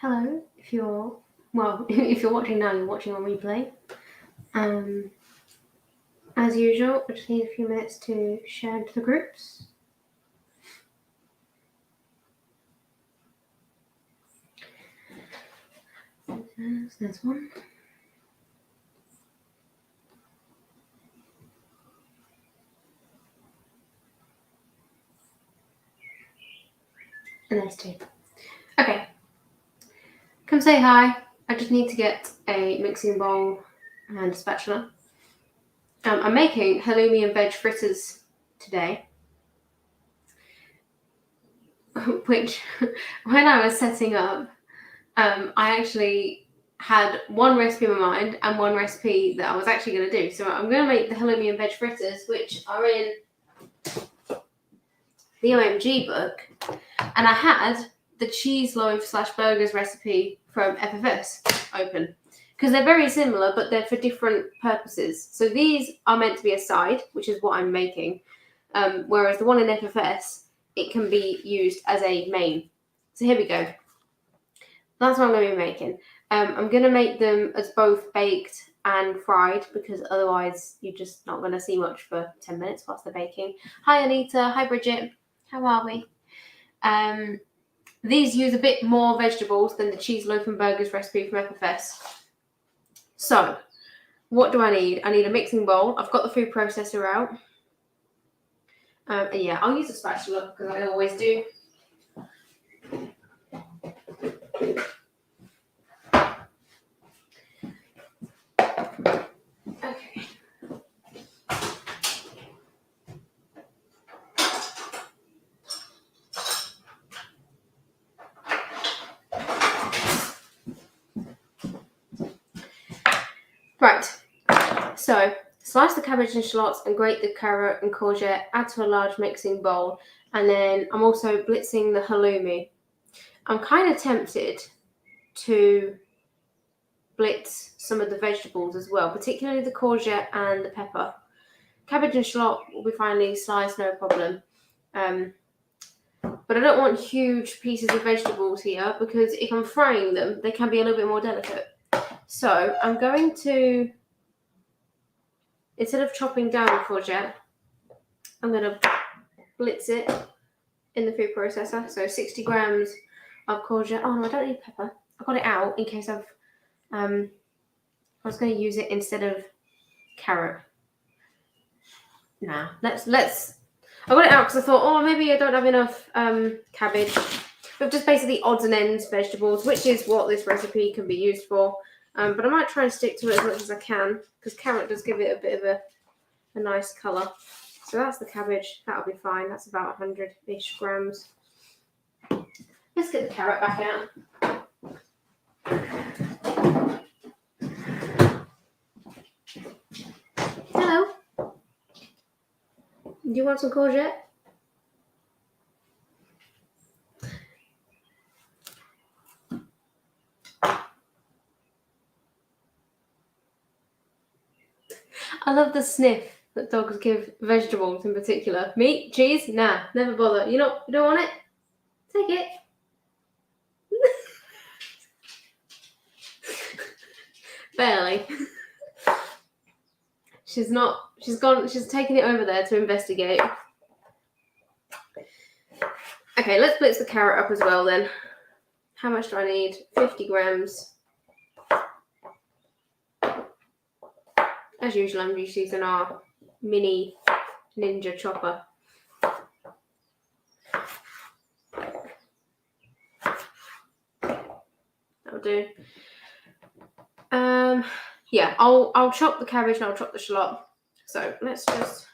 Hello, if you're if you're watching now, you're watching on replay. As usual, I just need a few minutes to share into the groups. There's one. And there's two. Okay. Come say hi. I just need to get a mixing bowl and a spatula. I'm making Halloumi Veg Fritters today. Which, when I was setting up, I actually had one recipe in my mind and one recipe that I was actually going to do. So I'm going to make the Halloumi Veg Fritters, which are in the OMG book, and I had the cheese loaf / burgers recipe from FFS open because they're very similar, but they're for different purposes. So these are meant to be a side, which is what I'm making, whereas the one in FFS, it can be used as a main. So here we go. That's what I'm going to be making. I'm going to make them as both baked and fried because otherwise you're just not going to see much for 10 minutes whilst they're baking. Hi Anita, hi Bridget, how are we? These use a bit more vegetables than the cheese loaf and burgers recipe from FFS. So, what do I need? I need a mixing bowl. I've got the food processor out. And yeah, I'll use a spatula because I always do. Okay. Right, so slice the cabbage and shallots and grate the carrot and courgette, add to a large mixing bowl, and then I'm also blitzing the halloumi. I'm kind of tempted to blitz some of the vegetables as well, particularly the courgette and the pepper. Cabbage and shallot will be finely sliced, no problem. But I don't want huge pieces of vegetables here because if I'm frying them, they can be a little bit more delicate. So I'm going to, instead of chopping down the courgette, I'm going to blitz it in the food processor. So 60 grams of courgette. Oh no, I don't need pepper. I got it out in case I was going to use it instead of carrot. Nah, let's. I got it out because I thought, oh, maybe I don't have enough cabbage. But just basically odds and ends vegetables, which is what this recipe can be used for. But I might try and stick to it as much as I can because carrot does give it a bit of a nice colour. So that's the cabbage. That'll be fine. That's about 100-ish grams. Let's get the carrot back out. Hello. Do you want some courgette? I love the sniff that dogs give vegetables in particular. Meat, cheese, nah, never bother. You don't want it? Take it. Barely. She's taken it over there to investigate. Okay, let's blitz the carrot up as well then. How much do I need? 50 grams. As usual, I'm just using our mini ninja chopper. That'll do. Yeah, I'll chop the cabbage and I'll chop the shallot. So let's just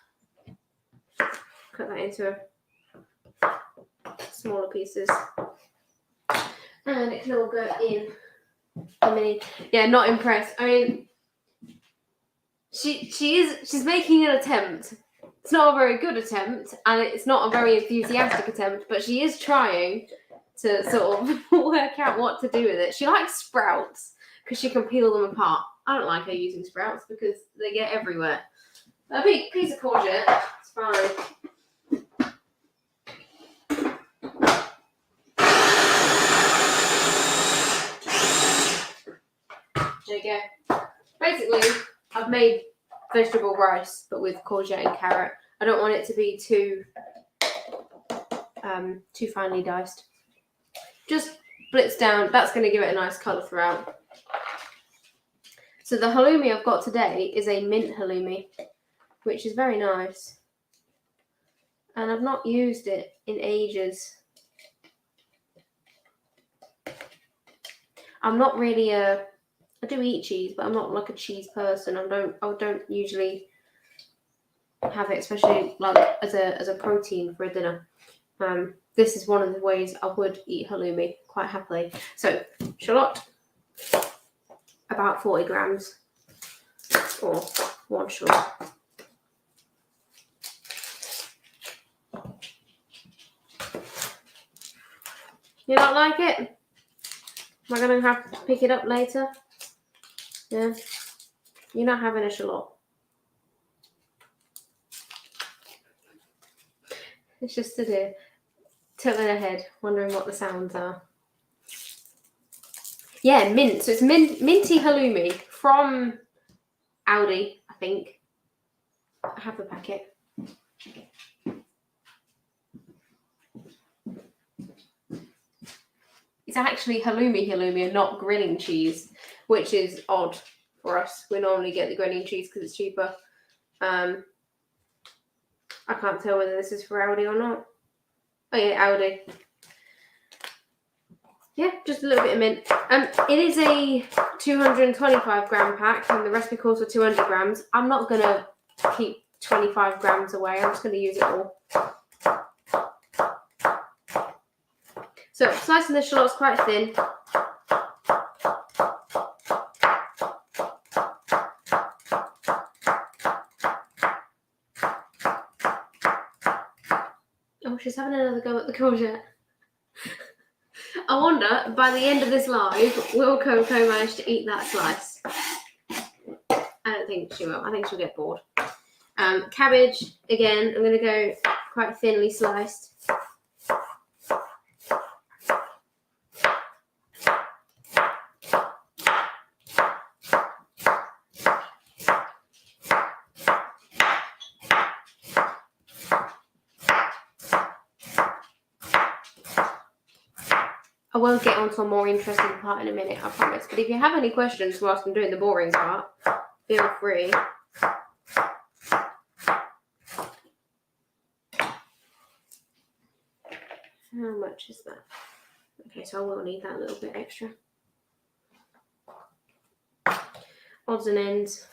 cut that into smaller pieces. And it can all go in a mini. Yeah, not impressed. I mean, she's making an attempt. It's not a very good attempt, and it's not a very enthusiastic attempt, but she is trying to sort of work out what to do with it. She likes sprouts because she can peel them apart. I don't like her using sprouts because they get everywhere. A big piece of courgette, it's fine. There you go. Basically, I've made vegetable rice, but with courgette and carrot. I don't want it to be too finely diced. Just blitz down. That's going to give it a nice colour throughout. So the halloumi I've got today is a mint halloumi, which is very nice. And I've not used it in ages. I'm not really I do eat cheese, but I'm not like a cheese person. I don't usually have it, especially like as a protein for a dinner. This is one of the ways I would eat halloumi quite happily. So shallot, about 40 grams, or 1 shallot. You don't like it? Am I going to have to pick it up later? Yeah. You're not having a shallot. It's just stood here, tilting her head, wondering what the sounds are. Yeah, mint. So it's minty halloumi from Aldi, I think. I have the packet. It's actually halloumi and not grilling cheese, which is odd for us. We normally get the grilling cheese because it's cheaper. I can't tell whether this is for Aldi or not. Oh yeah, Aldi. Yeah, just a little bit of mint. It is a 225 gram pack, and the recipe calls for 200 grams. I'm not gonna keep 25 grams away. I'm just gonna use it all. So slicing the shallots quite thin. Oh, she's having another go at the courgette. I wonder, by the end of this live, will Coco manage to eat that slice? I don't think she will. I think she'll get bored. Cabbage, again, I'm going to go quite thinly sliced. I will get onto a more interesting part in a minute, I promise. But if you have any questions whilst I'm doing the boring part, feel free. How much is that? Okay, so I will need that little bit extra. Odds and ends.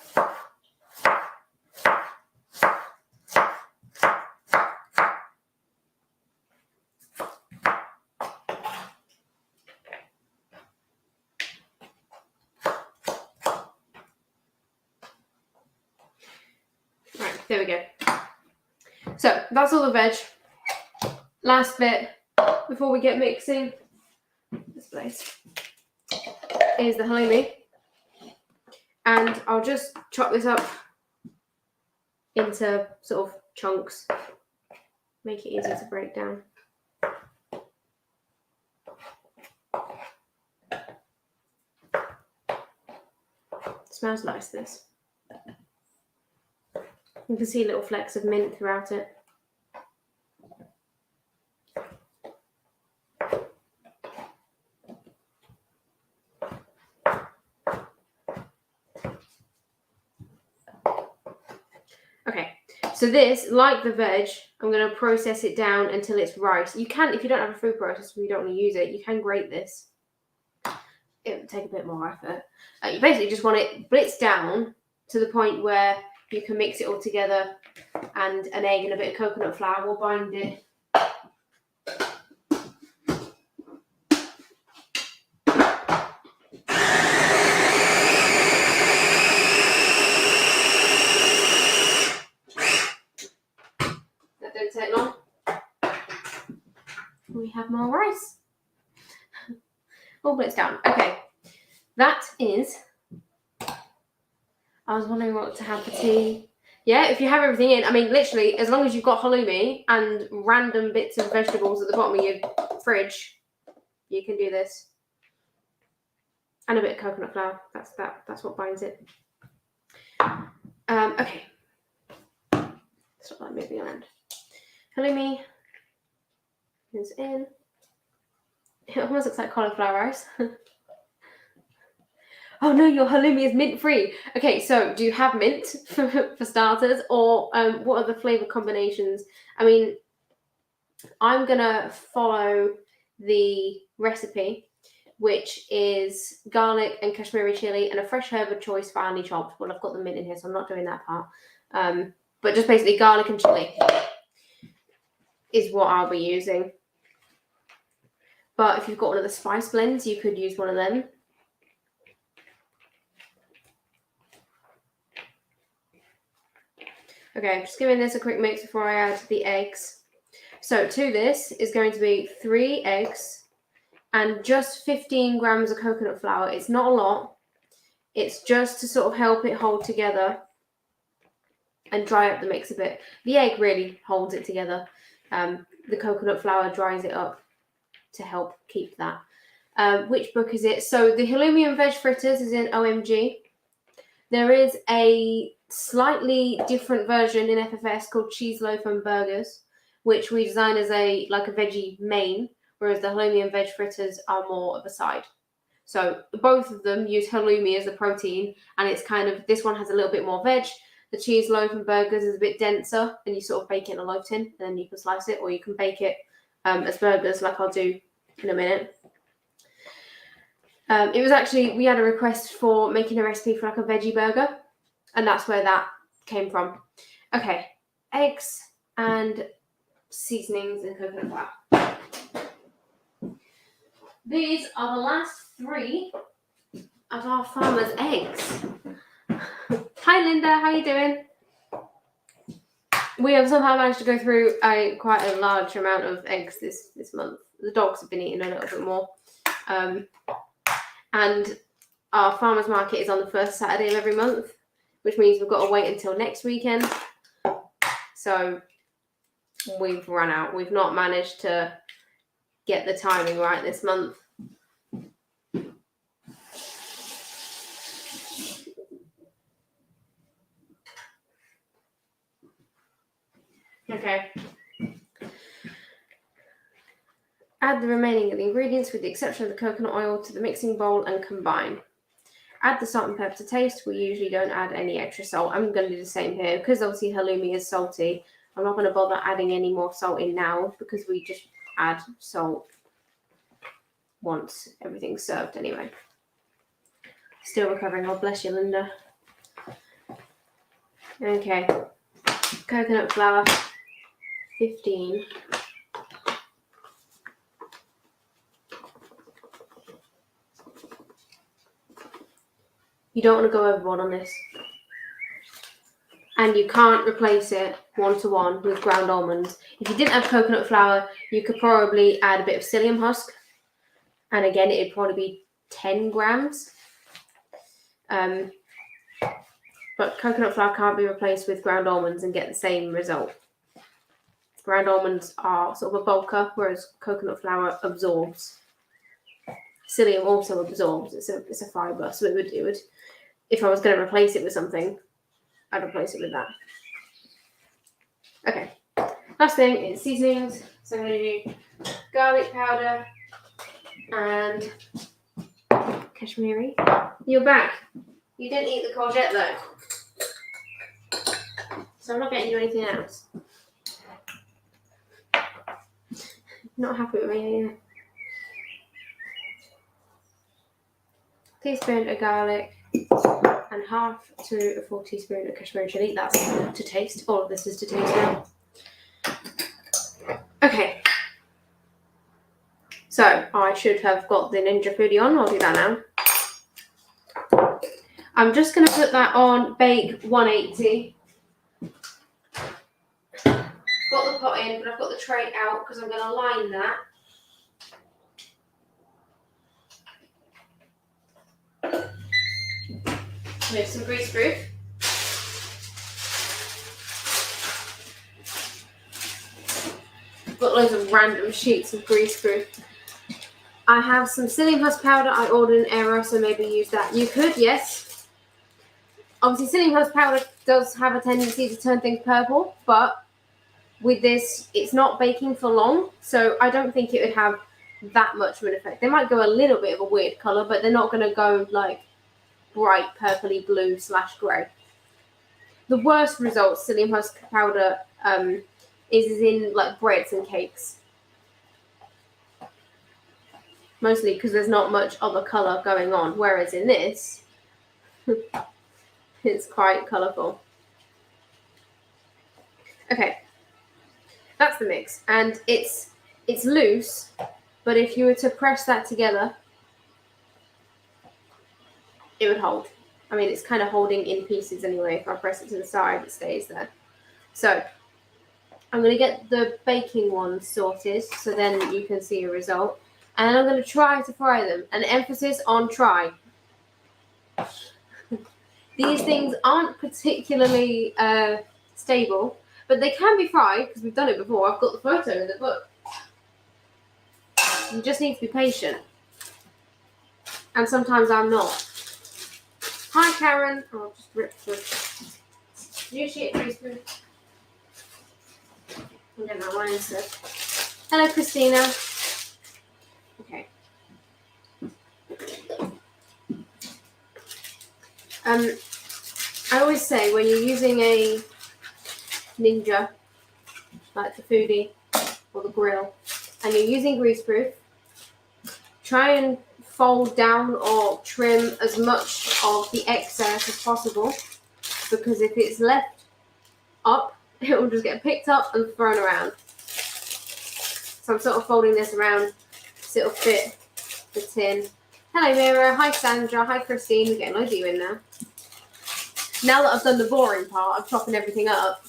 Right, there we go. So that's all the veg. Last bit before we get mixing this place is the halloumi, and I'll just chop this up into sort of chunks, make it easy to break down. It smells nice, this. You can see little flecks of mint throughout it. Okay, so this, like the veg, I'm going to process it down until it's rice. You can, if you don't have a food processor, you don't want to use it, you can grate this. It will take a bit more effort. You basically just want it blitzed down to the point where you can mix it all together, and an egg and a bit of coconut flour will bind it. That didn't take long. We have more rice. All blitzed down. Okay, that is... I was wondering what to have for tea. Yeah, if you have everything in, I mean, literally, as long as you've got halloumi and random bits of vegetables at the bottom of your fridge, you can do this. and a bit of coconut flour. That's what binds it. Okay. Stop that moving around. Halloumi is in. It almost looks like cauliflower rice. Oh no, your halloumi is mint free. Okay, so do you have mint for starters, or what are the flavor combinations? I mean, I'm gonna follow the recipe, which is garlic and Kashmiri chili and a fresh herb of choice finely chopped. Well, I've got the mint in here, so I'm not doing that part. But just basically garlic and chili is what I'll be using. But if you've got one of the spice blends, you could use one of them. Okay, just giving this a quick mix before I add the eggs. So to this is going to be 3 eggs and just 15 grams of coconut flour. It's not a lot. It's just to sort of help it hold together and dry up the mix a bit. The egg really holds it together. The coconut flour dries it up to help keep that. Which book is it? So the Halloumi Veg Fritters is in OMG. There is a slightly different version in FFS called Cheese Loaf and Burgers, which we designed as a veggie main, whereas the halloumi and veg fritters are more of a side. So both of them use halloumi as the protein, and it's kind of, this one has a little bit more veg. The cheese loaf and burgers is a bit denser, and you sort of bake it in a loaf tin, and then you can slice it, or you can bake it as burgers, like I'll do in a minute. It was actually, we had a request for making a recipe for like a veggie burger, and that's where that came from. Okay, eggs and seasonings and coconut flour. These are the last 3 of our farmer's eggs. Hi Linda, how are you doing? We have somehow managed to go through quite a large amount of eggs this month. The dogs have been eating a little bit more. And our farmer's market is on the first Saturday of every month, which means we've got to wait until next weekend. So we've run out. We've not managed to get the timing right this month. Okay. Add the remaining of the ingredients with the exception of the coconut oil to the mixing bowl and combine. Add the salt and pepper to taste. We usually don't add any extra salt. I'm going to do the same here because obviously halloumi is salty. I'm not going to bother adding any more salt in now because we just add salt once everything's served anyway. Still recovering. God bless you, Linda. Okay. Coconut flour, 15. You don't want to go overboard on this. And you can't replace it 1-to-1 with ground almonds. If you didn't have coconut flour, you could probably add a bit of psyllium husk. And again, it'd probably be 10 grams. But coconut flour can't be replaced with ground almonds and get the same result. Ground almonds are sort of a bulker, whereas coconut flour absorbs. Psyllium also absorbs. It's a fibre, so it would. If I was going to replace it with something, I'd replace it with that. Okay. Last thing is seasonings. So I'm going to do garlic powder and Kashmiri. You're back. You didn't eat the courgette though. So I'm not getting you anything else. Not happy with me, are you? Teaspoon of garlic and half to a full teaspoon of Kashmiri chili. That's to taste. All of this is to taste now. Okay. So I should have got the Ninja Foodie on. I'll do that now. I'm just going to put that on bake 180. Got the pot in, but I've got the tray out because I'm going to line that. With some greaseproof. Got loads of random sheets of greaseproof. I have some psyllium husk powder. I ordered in error, so maybe use that. You could, yes. Obviously, psyllium husk powder does have a tendency to turn things purple, but with this, it's not baking for long, so I don't think it would have that much of an effect. They might go a little bit of a weird colour, but they're not going to go like bright purpley blue / grey. The worst results psyllium husk powder is in like breads and cakes. Mostly because there's not much other colour going on, whereas in this, it's quite colourful. Okay, that's the mix, and it's loose, but if you were to press that together, it would hold. I mean, it's kind of holding in pieces anyway. If I press it to the side, it stays there. So I'm going to get the baking ones sorted so then you can see a result. And I'm going to try to fry them. An emphasis on try. These things aren't particularly stable, but they can be fried because we've done it before. I've got the photo in the book. You just need to be patient. And sometimes I'm not. Hi, Karen. Oh, I'll just rip the new sheet grease spoon. I'll get that one instead. Hello, Christina. Okay. I always say when you're using a Ninja, like the Foodie or the grill, and you're using greaseproof, try and fold down or trim as much of the excess as possible, because if it's left up, it will just get picked up and thrown around. So I'm sort of folding this around so it'll fit the tin. Hello, Mira. Hi, Sandra. Hi, Christine. We're getting loads of you in now. Now that I've done the boring part of chopping everything up,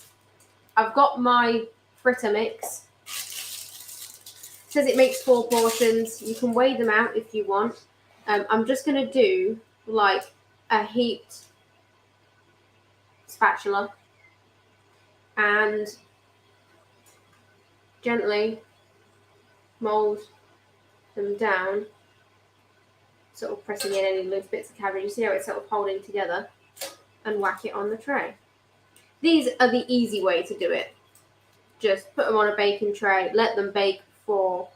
I've got my fritter mix. It says it makes 4 portions. You can weigh them out if you want. I'm just going to do like a heaped spatula and gently mold them down, sort of pressing in any loose bits of cabbage. You see how it's sort of holding together, and whack it on the tray. These are the easy way to do it. Just put them on a baking tray, let them bake for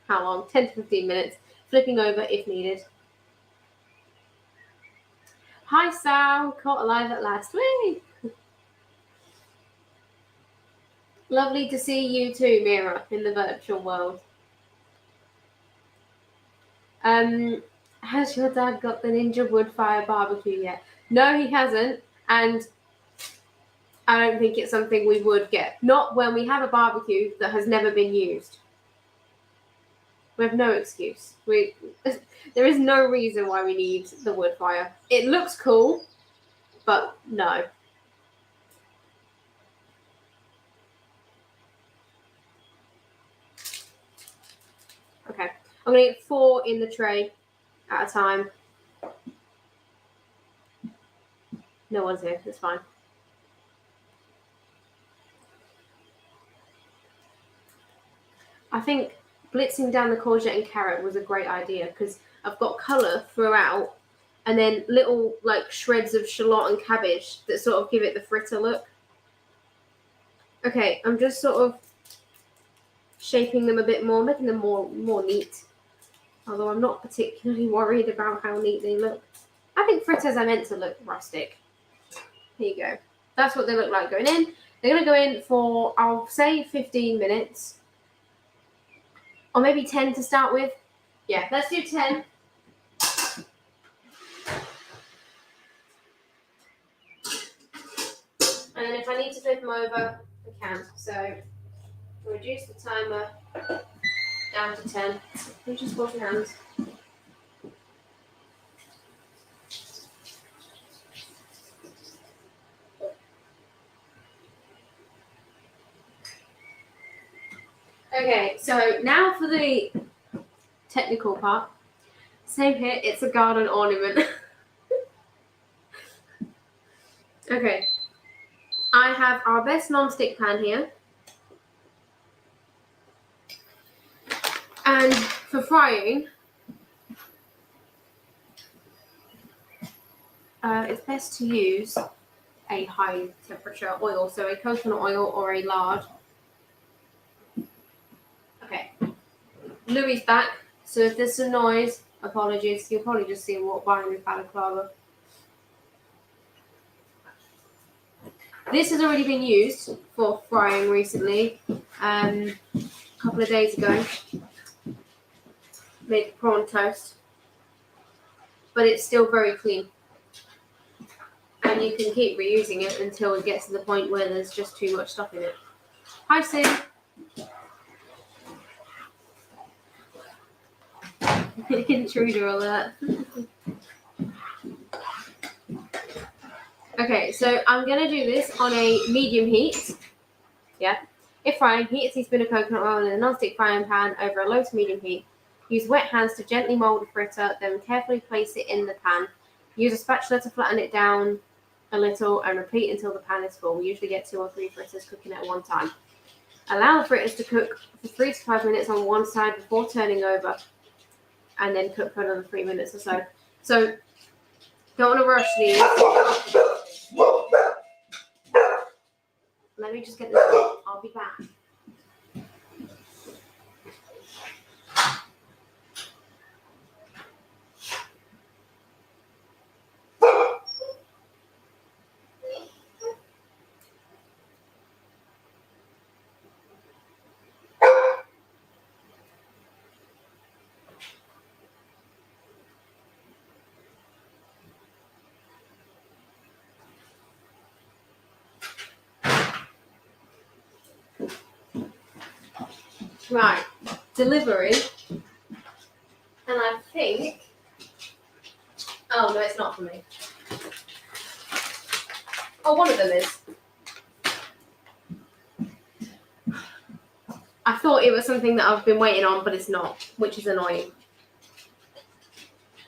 how long? 10 to 15 minutes, flipping over if needed. Hi, Sal. Caught alive at last. Whee! Lovely to see you too, Mira, in the virtual world. Has your dad got the Ninja wood fire barbecue yet? No, he hasn't, and I don't think it's something we would get. Not when we have a barbecue that has never been used. We have no excuse. There is no reason why we need the wood fire. It looks cool, but no. Okay, I'm going to get 4 in the tray at a time. No one's here, it's fine. I think blitzing down the courgette and carrot was a great idea because I've got colour throughout and then little like shreds of shallot and cabbage that sort of give it the fritter look. Okay, I'm just sort of shaping them a bit more, making them more neat. Although I'm not particularly worried about how neat they look. I think fritters are meant to look rustic. Here you go. That's what they look like going in. They're going to go in for, I'll say 15 minutes. Or maybe 10 to start with. Yeah, let's do 10. And then if I need to flip them over, I can. So reduce the timer down to 10. You just wash your hands. Okay, so now for the technical part. Same here, it's a garden ornament. Okay, I have our best non-stick pan here. And For frying, it's best to use a high temperature oil, so a coconut oil or a lard. Okay, Louis back, so if there's some noise, apologies, you'll probably just see him walk by in his balaclava. This has already been used for frying recently, a couple of days ago. Made prawn toast, but it's still very clean. And you can keep reusing it until it gets to the point where there's just too much stuff in it. Hi, Sim. Intruder alert. Okay, so I'm going to do this on a medium heat. Yeah. If frying, heat a teaspoon of coconut oil in a non-stick frying pan over a low to medium heat. Use wet hands to gently mold the fritter, then carefully place it in the pan. Use a spatula to flatten it down a little and repeat until the pan is full. We usually get 2 or 3 fritters cooking at one time. Allow the fritters to cook for 3 to 5 minutes on one side before turning over, and then cook for another 3 minutes or so. So, don't want to rush these. Let me just get this out. I'll be back. Right, delivery, and I think, oh no, it's not for me. Oh, one of them is. I thought it was something that I've been waiting on, but it's not, which is annoying.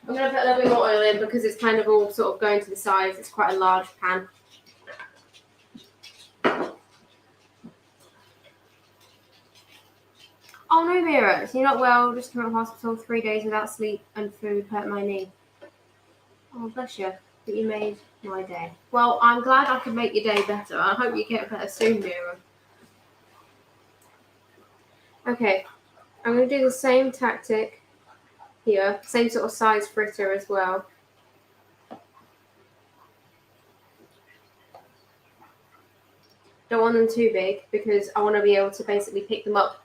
I'm going to put a little bit more oil in because it's kind of all sort of going to the sides. It's quite a large pan. Oh no, Vera, you're not well. Just came out of hospital. 3 days without sleep and food hurt my knee. Oh, bless you. But you made my day. Well, I'm glad I could make your day better. I hope you get better soon, Vera. Okay, I'm going to do the same tactic here. Same sort of size fritter as well. Don't want them too big because I want to be able to basically pick them up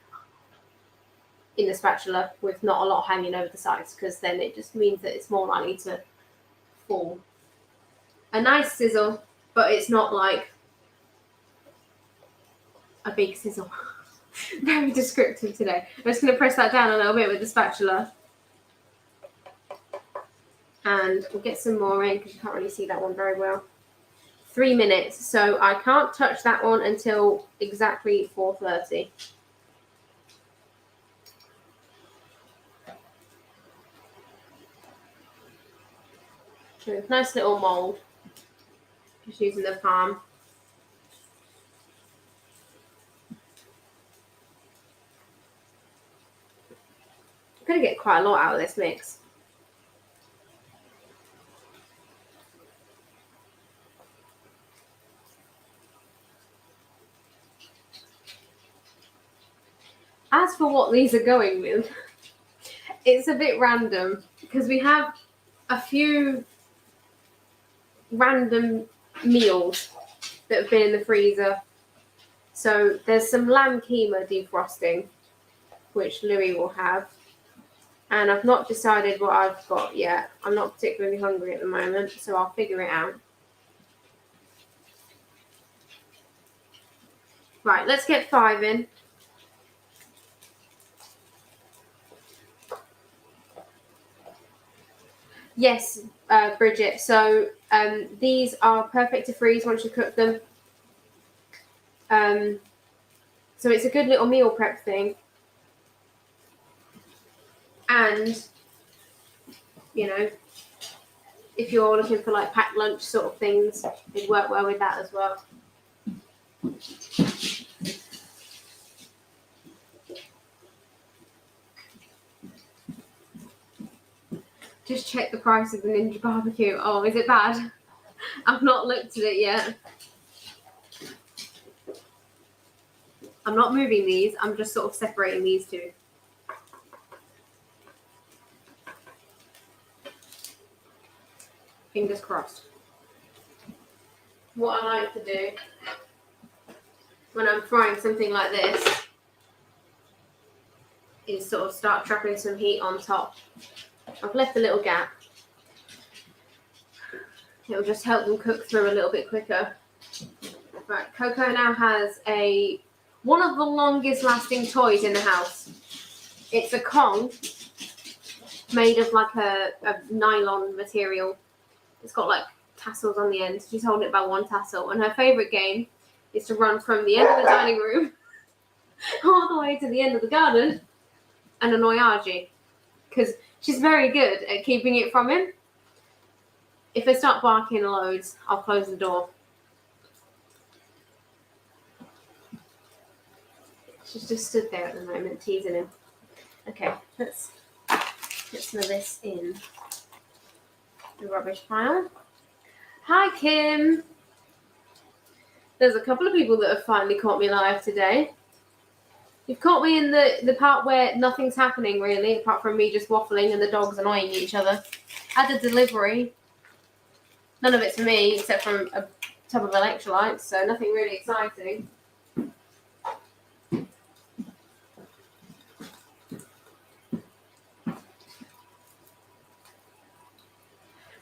in the spatula with not a lot hanging over the sides, because then it just means that it's more likely to fall. A nice sizzle, but it's not like a big sizzle. Very descriptive today. I'm just going to press that down a little bit with the spatula. And we'll get some more in because you can't really see that one very well. 3 minutes, so I can't touch that one until exactly 4:30. So nice little mold. Just using the palm. I'm going to get quite a lot out of this mix. As for what these are going with, it's a bit random because we have a few random meals that have been in the freezer. So there's some lamb keema defrosting, which Louis will have. And I've not decided what I've got yet. I'm not particularly hungry at the moment, so I'll figure it out. Right, let's get 5 in. Yes, Bridget. So these are perfect to freeze once you cook them. So it's a good little meal prep thing. And, you know, if you're looking for like packed lunch sort of things, it'd work well with that as well. Just check the price of the Ninja barbecue. Oh, is it bad? I've not looked at it yet. I'm not moving these. I'm just sort of separating these two. Fingers crossed. What I like to do when I'm frying something like this is sort of start trapping some heat on top. I've left a little gap. It'll just help them cook through a little bit quicker. Right, Coco now has one of the longest lasting toys in the house. It's a Kong made of like a nylon material. It's got like tassels on the end. She's holding it by one tassel. And her favourite game is to run from the end of the dining room all the way to the end of the garden and annoy Archie. Because she's very good at keeping it from him. If they start barking loads, I'll close the door. She's just stood there at the moment, teasing him. Okay, let's get some of this in the rubbish pile. Hi, Kim. There's a couple of people that have finally caught me live today. You've caught me in the part where nothing's happening, really, apart from me just waffling and the dogs annoying each other. Had a delivery. None of it's for me, except from a tub of electrolytes, so nothing really exciting.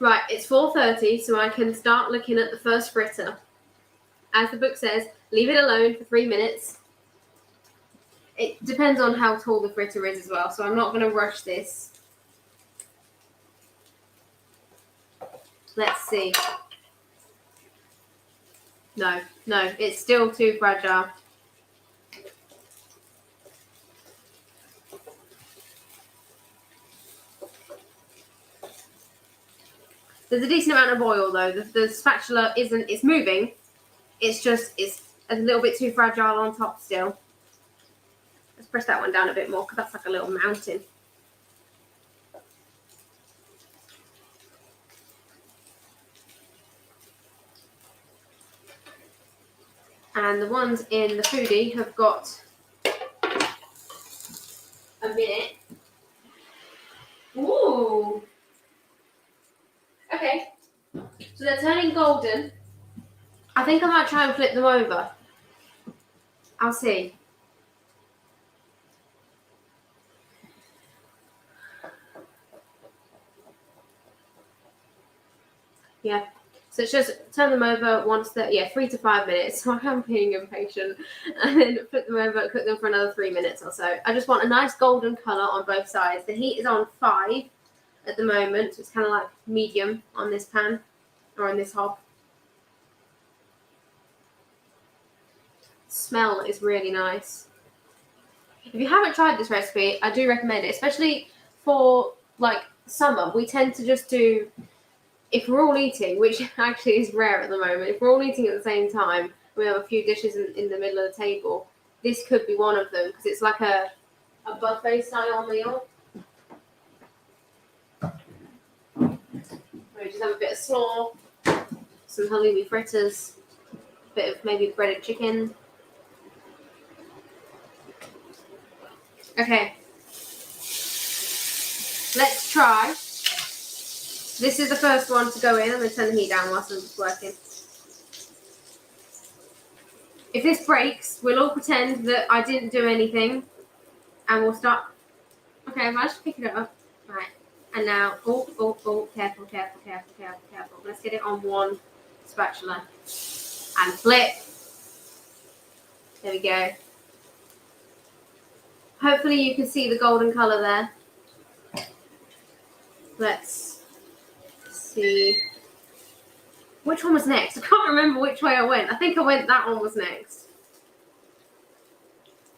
Right, it's 4:30, so I can start looking at the first fritter. As the book says, leave it alone for 3 minutes. It depends on how tall the fritter is as well, so I'm not going to rush this. Let's see. No, it's still too fragile. There's a decent amount of oil though. The spatula it's moving. It's a little bit too fragile on top still. Let's press that one down a bit more because that's like a little mountain. And the ones in the foodie have got a minute. Ooh. Okay. So they're turning golden. I think I might try and flip them over. I'll see. Yeah. So it's just turn them over once 3 to 5 minutes. So I'm being impatient. And then flip them over, cook them for another 3 minutes or so. I just want a nice golden colour on both sides. The heat is on 5 at the moment. So it's kind of like medium on this pan or on this hob. Smell is really nice. If you haven't tried this recipe, I do recommend it, especially for like summer. We tend to just do, if we're all eating, which actually is rare at the moment, if we're all eating at the same time, we have a few dishes in the middle of the table, this could be one of them because it's like a buffet style meal. We just have a bit of slaw, some halloumi fritters, a bit of maybe breaded chicken. Okay, let's try. This is the first one to go in. I'm going to turn the heat down whilst I'm just working. If this breaks, we'll all pretend that I didn't do anything. And we'll start. Okay, I managed to pick it up. Right. And now, careful. Let's get it on one spatula. And flip. There we go. Hopefully you can see the golden colour there. Let's see. Which one was next? I can't remember which way I went. I think that one was next.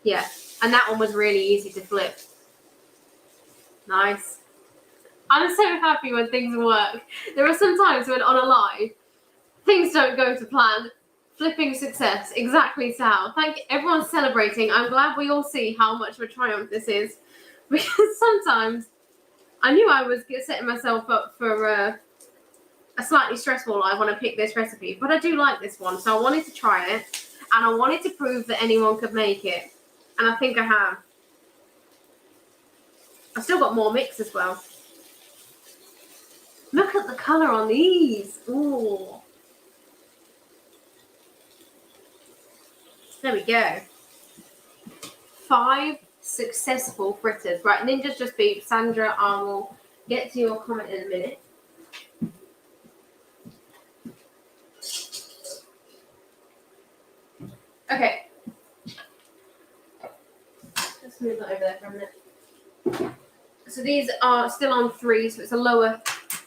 Yeah, and that one was really easy to flip. Nice. I'm so happy when things work. There are some times when on a live, things don't go to plan. Flipping success, exactly so. Thank you. Everyone's celebrating. I'm glad we all see how much of a triumph this is. Because sometimes I knew I was setting myself up for a slightly stressful life when I picked this recipe, but I do like this one, so I wanted to try it, and I wanted to prove that anyone could make it, and I think I have. I've still got more mix as well. Look at the colour on these. Ooh. There we go. 5 successful fritters. Right, Ninja's just beeped. Sandra, I will get to your comment in a minute. Okay. Let's move that over there for a minute. So these are still on 3, so it's a lower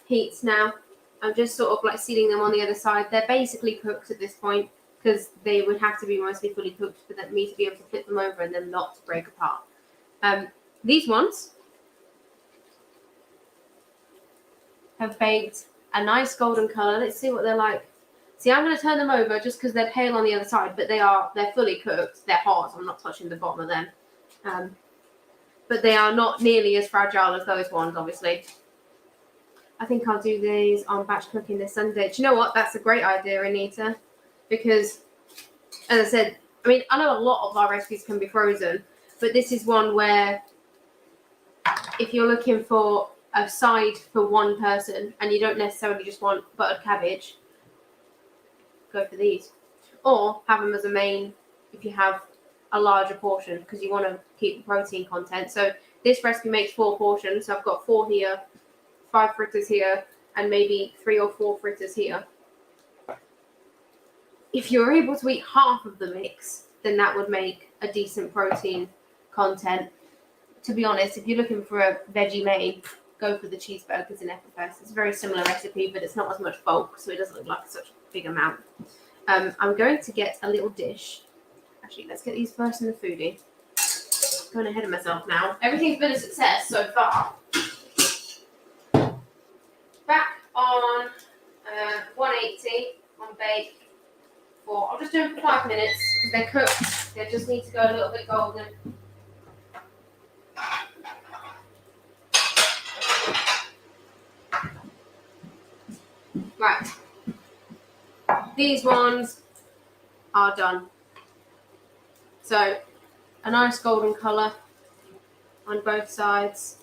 heat now. I'm just sort of like sealing them on the other side. They're basically cooked at this point because they would have to be mostly fully cooked for me to be able to flip them over and them not to break apart. These ones have baked a nice golden colour. Let's see what they're like. See, I'm going to turn them over just because they're pale on the other side, but they're fully cooked. They're hot, so I'm not touching the bottom of them. But they are not nearly as fragile as those ones, obviously. I think I'll do these on batch cooking this Sunday. Do you know what? That's a great idea, Anita. Because, as I said, I mean, I know a lot of our recipes can be frozen, but this is one where if you're looking for a side for one person and you don't necessarily just want buttered cabbage, go for these. Or have them as a main if you have a larger portion because you want to keep the protein content. So this recipe makes 4 portions. So I've got 4 here, 5 fritters here, and maybe 3 or 4 fritters here. If you're able to eat half of the mix, then that would make a decent protein content. To be honest, if you're looking for a veggie main, go for the cheeseburgers in Epicurus. It's a very similar recipe, but it's not as much bulk, so it doesn't look like such a big amount. I'm going to get a little dish. Actually, let's get these first in the foodie. Going ahead of myself now. Everything's been a success so far. Back on 180 on bake. I'll just do them for 5 minutes because they're cooked. They just need to go a little bit golden. Right. These ones are done. So, a nice golden colour on both sides.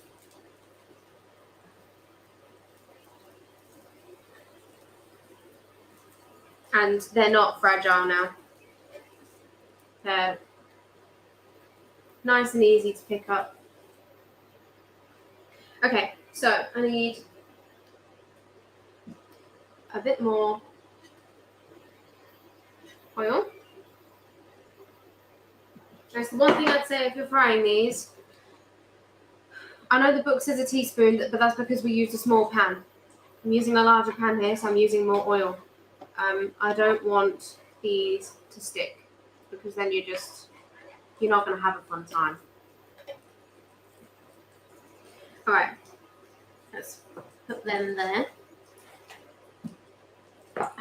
And they're not fragile now. They're nice and easy to pick up. Okay, so I need a bit more oil. That's the one thing I'd say if you're frying these. I know the book says a teaspoon, but that's because we used a small pan. I'm using a larger pan here, so I'm using more oil. I don't want these to stick because then you're not going to have a fun time. All right, let's put them there.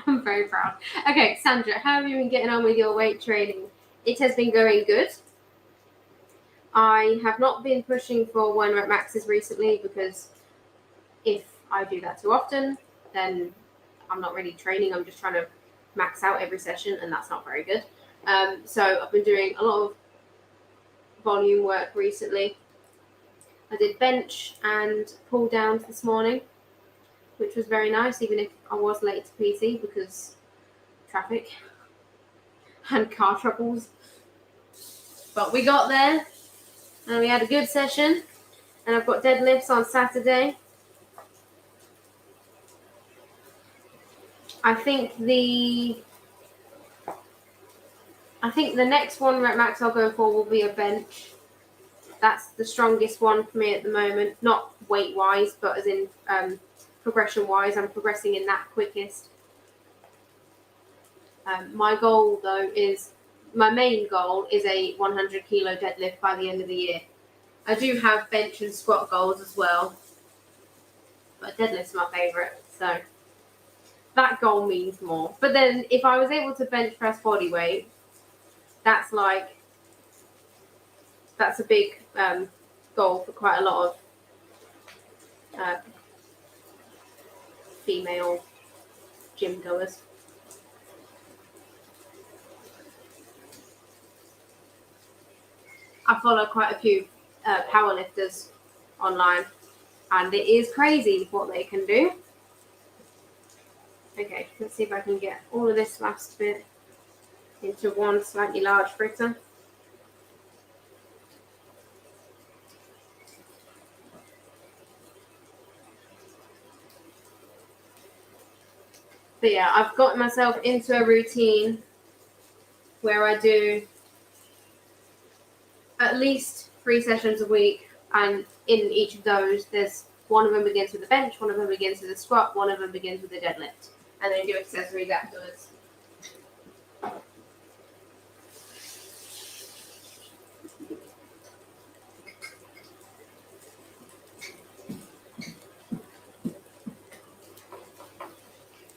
I'm very proud. Okay, Sandra, how have you been getting on with your weight training? It has been going good. I have not been pushing for 1 rep maxes recently because if I do that too often, then I'm not really training. I'm just trying to max out every session, and that's not very good. So I've been doing a lot of volume work recently. I did bench and pull downs this morning, which was very nice, even if I was late to PT because traffic and car troubles. But we got there, and we had a good session, and I've got deadlifts on Saturday. I think the next 1 rep max I'll go for will be a bench. That's the strongest one for me at the moment. Not weight wise, but as in progression wise. I'm progressing in that quickest. My main goal is a 100 kilo deadlift by the end of the year. I do have bench and squat goals as well, but deadlift's my favourite, so that goal means more. But then if I was able to bench press body weight, that's a big goal for quite a lot of female gym goers. I follow quite a few powerlifters online, and it is crazy what they can do. Okay, let's see if I can get all of this last bit into one slightly large fritter. But yeah, I've got myself into a routine where I do at least 3 sessions a week, and in each of those, there's one of them begins with a bench, one of them begins with a squat, one of them begins with a deadlift, and then do accessories afterwards.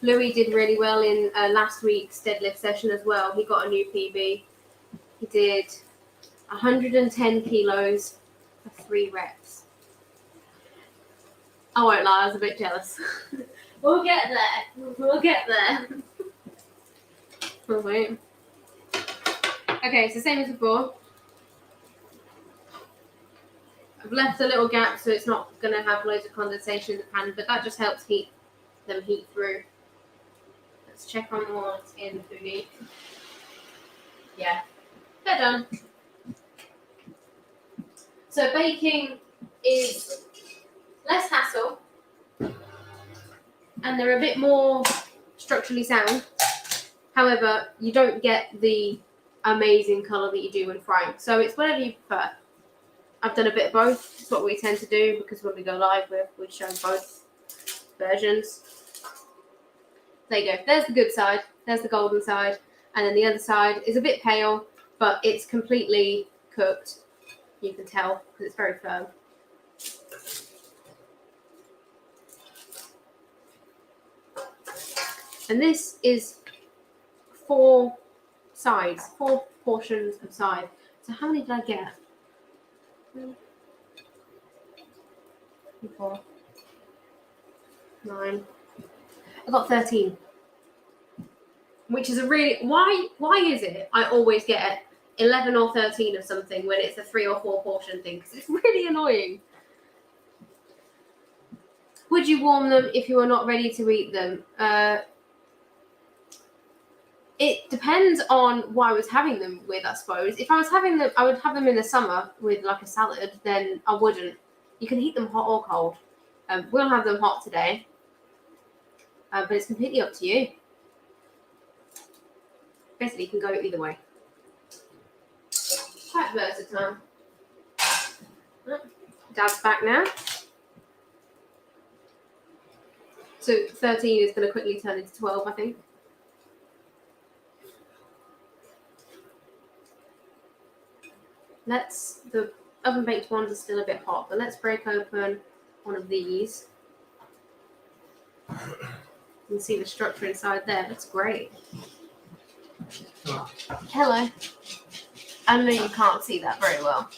Louis did really well in last week's deadlift session as well. He got a new PB. He did 110 kilos for 3 reps. I won't lie, I was a bit jealous. We'll get there. We'll get there. Oh, wait. Okay, so same as before. I've left a little gap so it's not going to have loads of condensation in the pan, but that just helps heat through. Let's check on the ones in the foodie. Yeah, they're done. So baking is less hassle, and they're a bit more structurally sound. However, you don't get the amazing colour that you do when frying. So it's whatever you prefer. I've done a bit of both. It's what we tend to do because when we go live, we show both versions. There you go. There's the good side. There's the golden side. And then the other side is a bit pale, but it's completely cooked. You can tell because it's very firm. And this is 4 sides, 4 portions of side. So how many did I get? 4, 9. I got 13. Which is a really why is it I always get 11 or 13 of something when it's a 3 or 4 portion thing? Because it's really annoying. Would you warm them if you were not ready to eat them? It depends on what I was having them with, I suppose. If I was having them, I would have them in the summer with like a salad, then I wouldn't. You can heat them hot or cold. We'll have them hot today. But it's completely up to you. Basically, you can go either way. Quite versatile. Dad's back now. So 13 is going to quickly turn into 12, I think. The oven baked ones are still a bit hot, but let's break open one of these. You can see the structure inside there. That's great. Hello. I know you can't see that very well,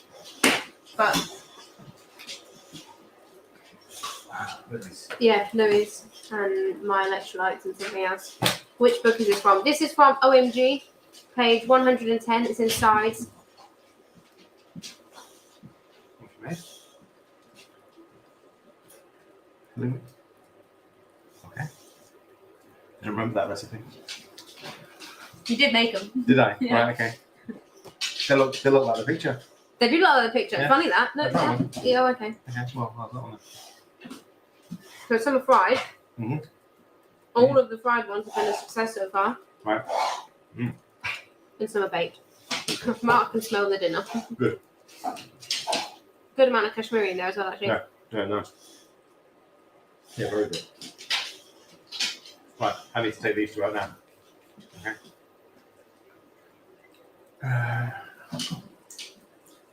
but yeah, Louis and my electrolytes and something else. Which book is this from? This is from OMG, page 110. It's in sides. Okay. I don't remember that recipe. You did make them. Did I? Yeah. Right, okay. They look like the picture. They do look like the picture. Yeah. Funny that. No, yeah, okay. Okay, well, I'll that one. So some are fried. Mm-hmm. All of the fried ones have been a success so far. Right. Mm. And some are baked. Mark can smell the dinner. Good. Good amount of Kashmiri in there as well, actually. Yeah, nice. Yeah, very good. Right, I need to take these 2 out now. Okay.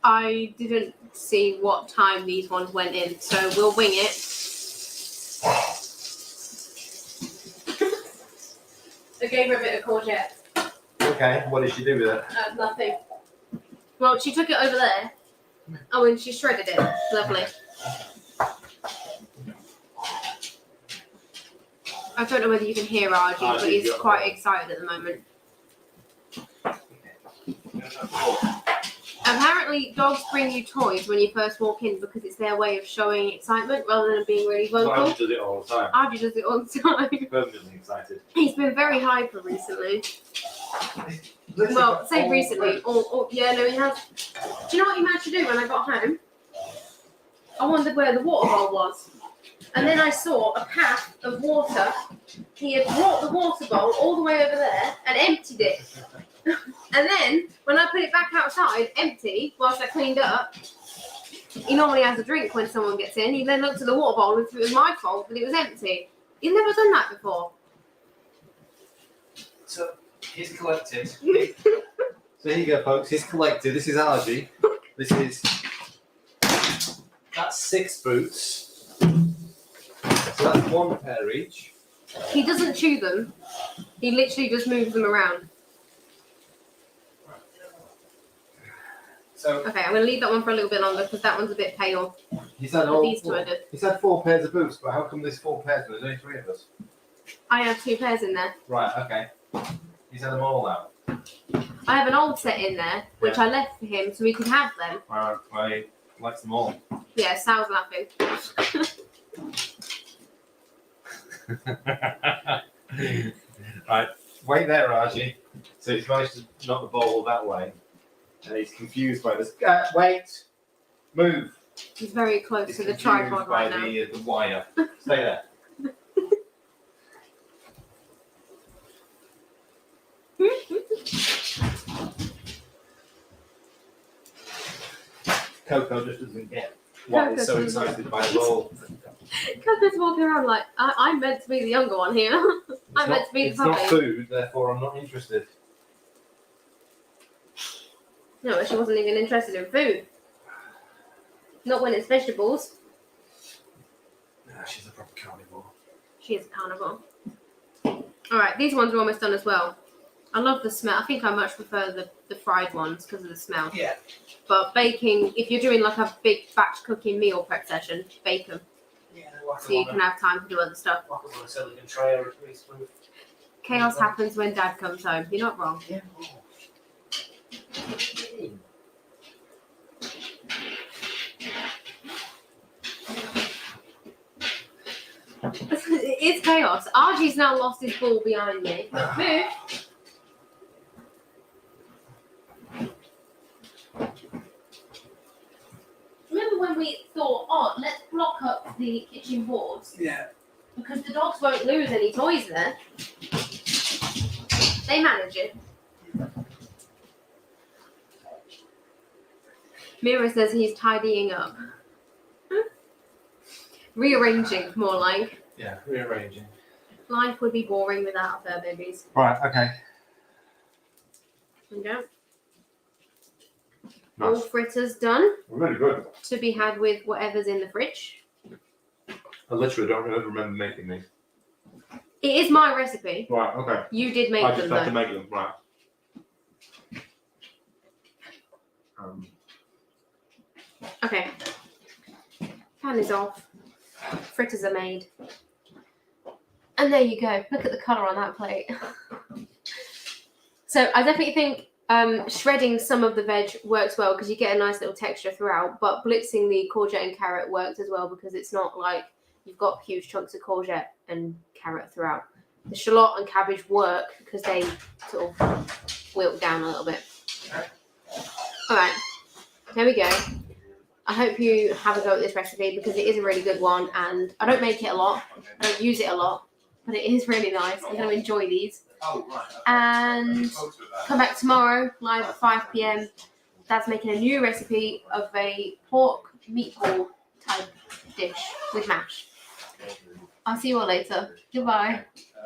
I didn't see what time these ones went in, so we'll wing it. I gave her a bit of courgette. Okay, what did she do with it? Nothing. Well, she took it over there. Oh, and she shredded it. Lovely. I don't know whether you can hear Archie, but Archie's he's got quite one. excited at the moment. Apparently, dogs bring you toys when you first walk in because it's their way of showing excitement rather than being really vocal. Archie does it all the time. Archie does it all the time. Permanently excited. He's been very hyper recently. Well, say recently. Yeah, no, he has. Do you know what he managed to do when I got home? I wondered where the water bowl was. And then I saw a path of water. He had brought the water bowl all the way over there and emptied it. And then, when I put it back outside, empty, whilst I cleaned up, he normally has a drink when someone gets in. He then looked at the water bowl and thought it was my fault, but it was empty. He's never done that before. So he's collected. So here you go, folks. He's collected. This is Archie. This is. That's 6 boots. So that's 1 pair each. He doesn't chew them. He literally just moves them around. So Okay, I'm going to leave that one for a little bit longer because that one's a bit pale. he's had But these two I did. He's had 4 pairs of boots, but how come there's 4 pairs when there's only 3 of us? I have 2 pairs in there. Right. Okay. He's had them all out. I have an old set in there, which I left for him so he could have them. I likes them all. Yeah, Sal's laughing. Right, wait there, Archie. So he's managed to knock the ball that way, and he's confused by this. Wait, move. He's very close He's to the confused tripod by right now. the wire. Stay there. Coco just doesn't get why he's so excited by the ball. Coco's walking around like, I'm meant to be the younger one here. I'm meant to be the It's not puppy. food, therefore I'm not interested. No, but she wasn't even interested in food. Not when it's vegetables. Nah, she's a proper carnivore. She is a carnivore. Alright, these ones are almost done as well. I love the smell. I think I much prefer the fried ones because of the smell. Yeah. But baking, if you're doing like a big batch cooking meal prep session, bake them. Yeah, So you can have time to do other stuff. Chaos happens when Dad comes home. You're not wrong. Yeah. It's chaos. Archie's now lost his ball behind me. Look, move. Remember when we thought, oh, let's block up the kitchen boards? Yeah. Because the dogs won't lose any toys there. They manage it. Mira says he's tidying up. Rearranging, more like. Yeah, rearranging. Life would be boring without fur babies. Right, okay. Yeah. All fritters done. Really good. To be had with whatever's in the fridge. I literally don't remember making these. It is my recipe. Right, okay. You did make I them just have to though. make them, right. Okay. Pan is off. Fritters are made. And there you go. Look at the colour on that plate. So I definitely think shredding some of the veg works well because you get a nice little texture throughout, but blitzing the courgette and carrot works as well because it's not like you've got huge chunks of courgette and carrot throughout. The shallot and cabbage work because they sort of wilt down a little bit. Alright, there we go. I hope you have a go at this recipe because it is a really good one and I don't make it a lot, I don't use it a lot, but it is really nice. I'm going to enjoy these. And come back tomorrow, live at 5 p.m. Dad's making a new recipe of a pork meatball type dish with mash. I'll see you all later. Goodbye.